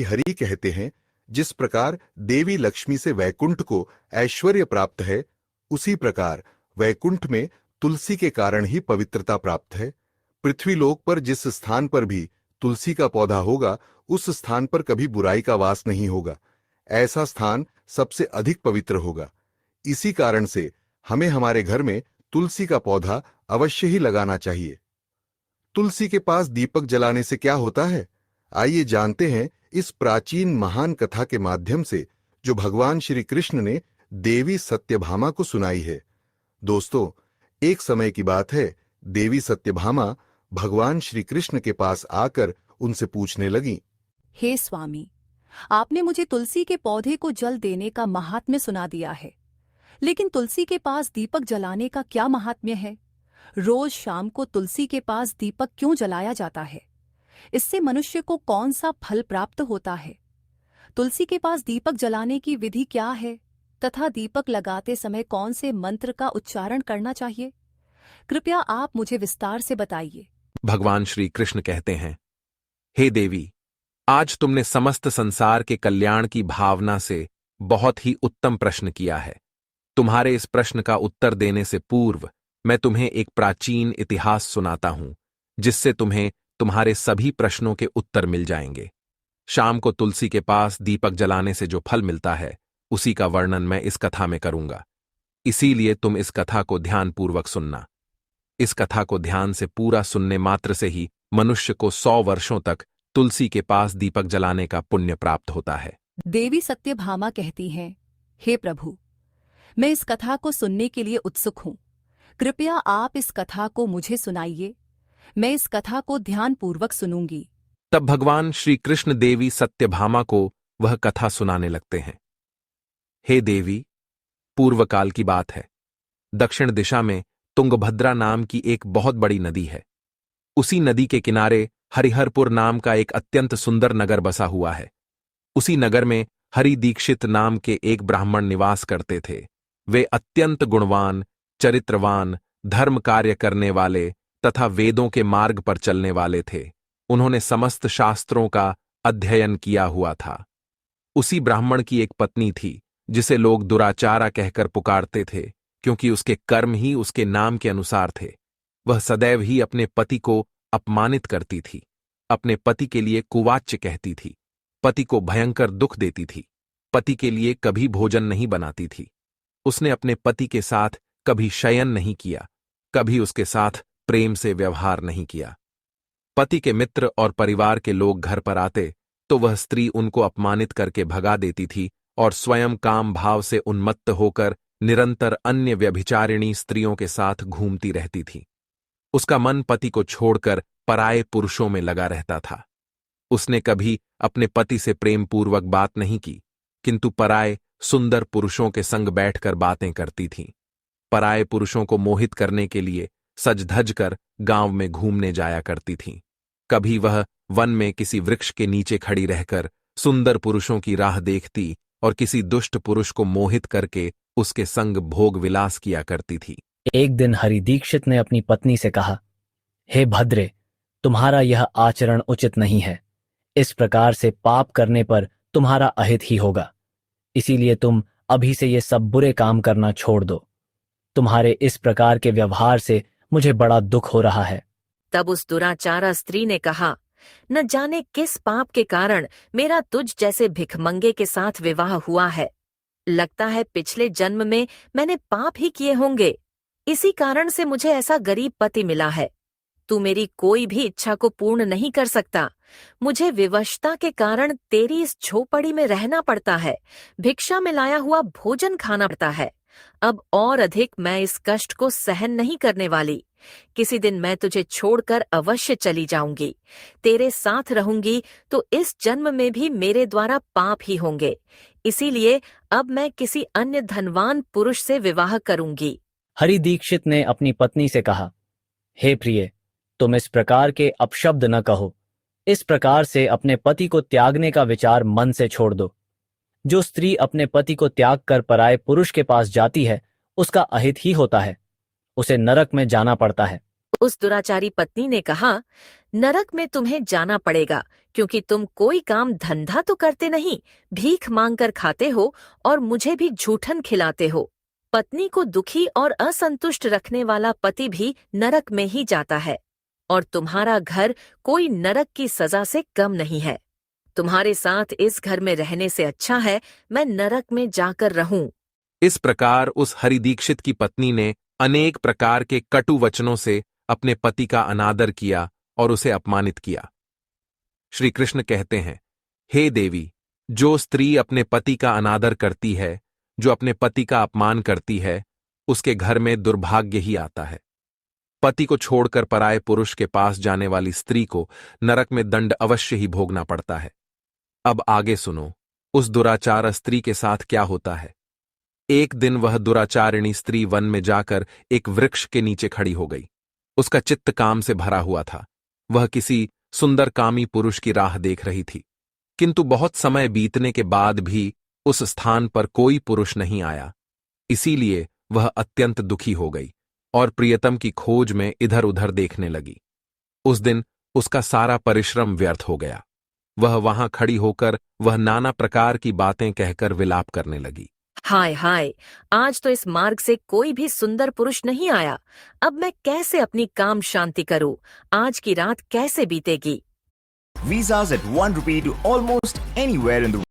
हरि कहते हैं, जिस प्रकार देवी लक्ष्मी से वैकुंठ को ऐश्वर्य प्राप्त है, उसी प्रकार वैकुंठ में तुलसी के कारण ही पवित्रता प्राप्त है। पृथ्वीलोक पर जिस स्थान पर भी तुलसी का पौधा होगा, उस स्थान पर कभी बुराई का वास नहीं होगा। ऐसा स्थान सबसे अधिक पवित्र होगा। इसी कारण से हमें हमारे घर में तुलसी का पौधा अवश्य ही लगाना चाहिए। तुलसी के पास दीपक जलाने से क्या होता है, आइए जानते हैं इस प्राचीन महान कथा के माध्यम से, जो भगवान श्री कृष्ण ने देवी सत्यभामा को सुनाई है। दोस्तों, एक समय की बात है, देवी सत्यभामा भगवान श्री कृष्ण के पास आकर उनसे पूछने लगी, हे स्वामी, आपने मुझे तुलसी के पौधे को जल देने का महात्म्य सुना दिया है, लेकिन तुलसी के पास दीपक जलाने का क्या महात्म्य है? रोज शाम को तुलसी के पास दीपक क्यों जलाया जाता है? इससे मनुष्य को कौन सा फल प्राप्त होता है? तुलसी के पास दीपक जलाने की विधि क्या है तथा दीपक लगाते समय कौन से मंत्र का उच्चारण करना चाहिए? कृपया आप मुझे विस्तार से बताइए। भगवान श्री कृष्ण कहते हैं, हे देवी, आज तुमने समस्त संसार के कल्याण की भावना से बहुत ही उत्तम प्रश्न किया है। तुम्हारे इस प्रश्न का उत्तर देने से पूर्व मैं तुम्हें एक प्राचीन इतिहास सुनाता हूं, जिससे तुम्हें तुम्हारे सभी प्रश्नों के उत्तर मिल जाएंगे। शाम को तुलसी के पास दीपक जलाने से जो फल मिलता है, उसी का वर्णन मैं इस कथा में करूंगा। इसीलिए तुम इस कथा को ध्यानपूर्वक सुनना। इस कथा को ध्यान से पूरा सुनने मात्र से ही मनुष्य को 100 वर्षों तक तुलसी के पास दीपक जलाने का पुण्य प्राप्त होता है। देवी सत्यभामा कहती हैं, हे प्रभु, मैं इस कथा को सुनने के लिए उत्सुक हूँ। कृपया आप इस कथा को मुझे सुनाइए। मैं इस कथा को ध्यानपूर्वक सुनूंगी। तब भगवान श्री कृष्ण देवी सत्यभामा को वह कथा सुनाने लगते हैं। हे देवी, पूर्व काल की बात है। दक्षिण दिशा में तुंगभद्रा नाम की एक बहुत बड़ी नदी है। उसी नदी के किनारे हरिहरपुर नाम का एक अत्यंत सुंदर नगर बसा हुआ है। उसी नगर में हरि दीक्षित नाम के एक ब्राह्मण निवास करते थे। वे अत्यंत गुणवान, चरित्रवान, धर्म कार्य करने वाले तथा वेदों के मार्ग पर चलने वाले थे। उन्होंने समस्त शास्त्रों का अध्ययन किया हुआ था। उसी ब्राह्मण की एक पत्नी थी, जिसे लोग दुराचारा कहकर पुकारते थे, क्योंकि उसके कर्म ही उसके नाम के अनुसार थे। वह सदैव ही अपने पति को अपमानित करती थी, अपने पति के लिए कुवाच्य कहती थी, पति को भयंकर दुख देती थी, पति के लिए कभी भोजन नहीं बनाती थी। उसने अपने पति के साथ कभी शयन नहीं किया, कभी उसके साथ प्रेम से व्यवहार नहीं किया। पति के मित्र और परिवार के लोग घर पर आते तो वह स्त्री उनको अपमानित करके भगा देती थी और स्वयं काम भाव से उन्मत्त होकर निरंतर अन्य व्यभिचारिणी स्त्रियों के साथ घूमती रहती थी। उसका मन पति को छोड़कर पराये पुरुषों में लगा रहता था। उसने कभी अपने पति से प्रेमपूर्वक बात नहीं की, किंतु पराये सुंदर पुरुषों के संग बैठकर बातें करती थीं। पराये पुरुषों को मोहित करने के लिए सज धज कर गांव में घूमने जाया करती थीं। कभी वह वन में किसी वृक्ष के नीचे खड़ी रहकर सुंदर पुरुषों की राह देखती और किसी दुष्ट पुरुष को मोहित करके उसके संग भोग विलास किया करती थी। एक दिन हरि दीक्षित ने अपनी पत्नी से कहा, हे भद्रे, तुम्हारा यह आचरण उचित नहीं है। इस प्रकार से पाप करने पर तुम्हारा अहित ही होगा। इसीलिए तुम अभी से ये सब बुरे काम करना छोड़ दो। तुम्हारे इस प्रकार के व्यवहार से मुझे बड़ा दुख हो रहा है। तब उस दुराचारा स्त्री ने कहा, न जाने किस पाप के कारण मेरा तुझ जैसे भिखमंगे के साथ विवाह हुआ है। लगता है पिछले जन्म में मैंने पाप ही किए होंगे, इसी कारण से मुझे ऐसा गरीब पति मिला है। तू मेरी कोई भी इच्छा को पूर्ण नहीं कर सकता। मुझे विवशता के कारण तेरी इस झोपड़ी में रहना पड़ता है, भिक्षा में लाया हुआ भोजन खाना पड़ता है। अब और अधिक मैं इस कष्ट को सहन नहीं करने वाली। किसी दिन मैं तुझे छोड़कर अवश्य चली जाऊंगी। तेरे साथ रहूंगी तो इस जन्म में भी मेरे द्वारा पाप ही होंगे। इसीलिए अब मैं किसी अन्य धनवान पुरुष से विवाह करूंगी। हरि दीक्षित ने अपनी पत्नी से कहा, हे प्रिय, तुम इस प्रकार के अपशब्द न कहो। इस प्रकार से अपने पति को त्यागने का विचार मन से छोड़ दो। जो स्त्री अपने पति को त्याग कर पराये पुरुष के पास जाती है, उसका अहित ही होता है। उसे नरक में जाना पड़ता है। उस दुराचारी पत्नी ने कहा, नरक में तुम्हें जाना पड़ेगा, क्योंकि तुम कोई काम धंधा तो करते नहीं, भीख मांगकर खाते हो और मुझे भी झूठन खिलाते हो। पत्नी को दुखी और असंतुष्ट रखने वाला पति भी नरक में ही जाता है, और तुम्हारा घर कोई नरक की सजा से कम नहीं है। तुम्हारे साथ इस घर में रहने से अच्छा है मैं नरक में जाकर रहूं। इस प्रकार उस हरिदीक्षित की पत्नी ने अनेक प्रकार के कटु वचनों से अपने पति का अनादर किया और उसे अपमानित किया। श्री कृष्ण कहते हैं, हे देवी, जो स्त्री अपने पति का अनादर करती है, जो अपने पति का अपमान करती है, उसके घर में दुर्भाग्य ही आता है। पति को छोड़कर पराये पुरुष के पास जाने वाली स्त्री को नरक में दंड अवश्य ही भोगना पड़ता है। अब आगे सुनो, उस दुराचार स्त्री के साथ क्या होता है। एक दिन वह दुराचारिणी स्त्री वन में जाकर एक वृक्ष के नीचे खड़ी हो गई। उसका चित्त काम से भरा हुआ था। वह किसी सुंदर कामी पुरुष की राह देख रही थी, किंतु बहुत समय बीतने के बाद भी उस स्थान पर कोई पुरुष नहीं आया। इसीलिए वह अत्यंत दुखी हो गई और प्रियतम की खोज में इधर उधर देखने लगी। उस दिन उसका सारा परिश्रम व्यर्थ हो गया। वह वहां खड़ी होकर वह नाना प्रकार की बातें कहकर विलाप करने लगी। हाय हाय, आज तो इस मार्ग से कोई भी सुंदर पुरुष नहीं आया। अब मैं कैसे अपनी काम शांति करूं? आज की रात कैसे बीतेगी? Visas at 1 rupee to almost anywhere in the